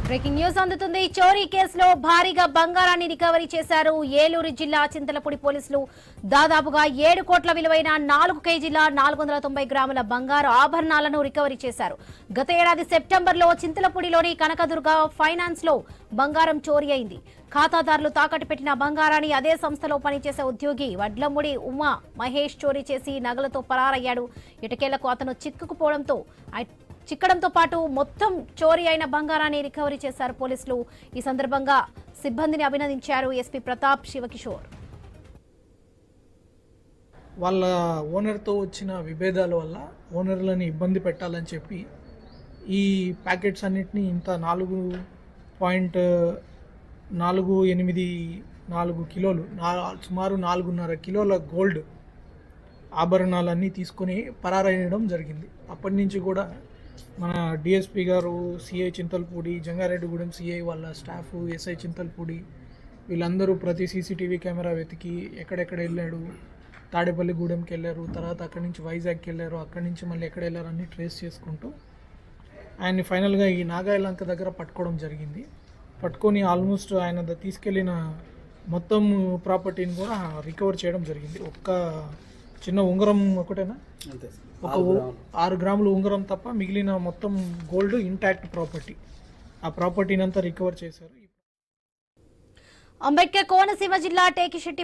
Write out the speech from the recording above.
Breaking news అందుతుంది. చోరీ కేసులో భారీగా బంగారాన్ని రికవరీ చేశారు ఏలూరు జిల్లా చింతలపూడి పోలీసులు. దాదాపుగా 7 కోట్ల విలువైన 4 కేజీల 490 గ్రాముల బంగారు ఆభరణాలను రికవరీ చేశారు. గత ఏడాది సెప్టెంబర్లో చింతలపూడిలోని కనకదుర్గ ఫైనాన్స్ లో బంగారం చోరీ అయింది. ఖాతాదారులు తాకట్టు పెట్టిన బంగారాన్ని అదే సంస్థలో పనిచేసే ఉద్యోగి వడ్లముడి ఉమా మహేష్ చోరీ చేసి నగలతో పరారయ్యాడు. ఇటకేలకు అతను చిక్కడంతో పాటు మొత్తం చోరీ అయిన బంగారాన్ని రికవరీ చేశారు పోలీసులు. ఈ సందర్భంగా సిబ్బందిని అభినందించారు ఎస్పీ ప్రతాప్ శివకిషోర్. వాళ్ళ ఓనర్తో వచ్చిన విభేదాల వల్ల ఓనర్లని ఇబ్బంది పెట్టాలని చెప్పి ఈ ప్యాకెట్స్ అన్నిటినీ ఇంత 4.84 కిలోలు సుమారు 4.5 కిలోల గోల్డ్ ఆభరణాలన్నీ తీసుకొని పరారయ్యడం జరిగింది. అప్పటి నుంచి కూడా మన డిఎస్పీ గారు, సిఐ చింతలపూడి, జంగారెడ్డిగూడెం సిఐ వాళ్ళ స్టాఫ్, ఎస్ఐ చింతలపూడి వీళ్ళందరూ ప్రతి సీసీటీవీ కెమెరా వెతికి ఎక్కడెక్కడ వెళ్ళాడు, తాడేపల్లిగూడెంకి వెళ్ళారు, తర్వాత అక్కడి నుంచి వైజాగ్కి వెళ్ళారు, అక్కడి నుంచి మళ్ళీ ఎక్కడ వెళ్ళారు అన్నీ ట్రేస్ చేసుకుంటూ ఆయన్ని ఫైనల్గా ఈ నాగాయలంక దగ్గర పట్టుకోవడం జరిగింది. పట్టుకొని ఆల్మోస్ట్ ఆయన తీసుకెళ్ళిన మొత్తం ప్రాపర్టీని కూడా రికవర్ చేయడం జరిగింది. ఒక్క చిన్న ఉంగరం ఒకటేనా, ఒక 6 గ్రాముల ఉంగరం తప్ప మిగిలిన మొత్తం గోల్డ్ ఇంటాక్ట్ ప్రాపర్టీ, ఆ ప్రాపర్టీని అంతా రికవర్ చేశారు. అంబేద్కర్ కోనసీమ జిల్లా టేకిశెట్టి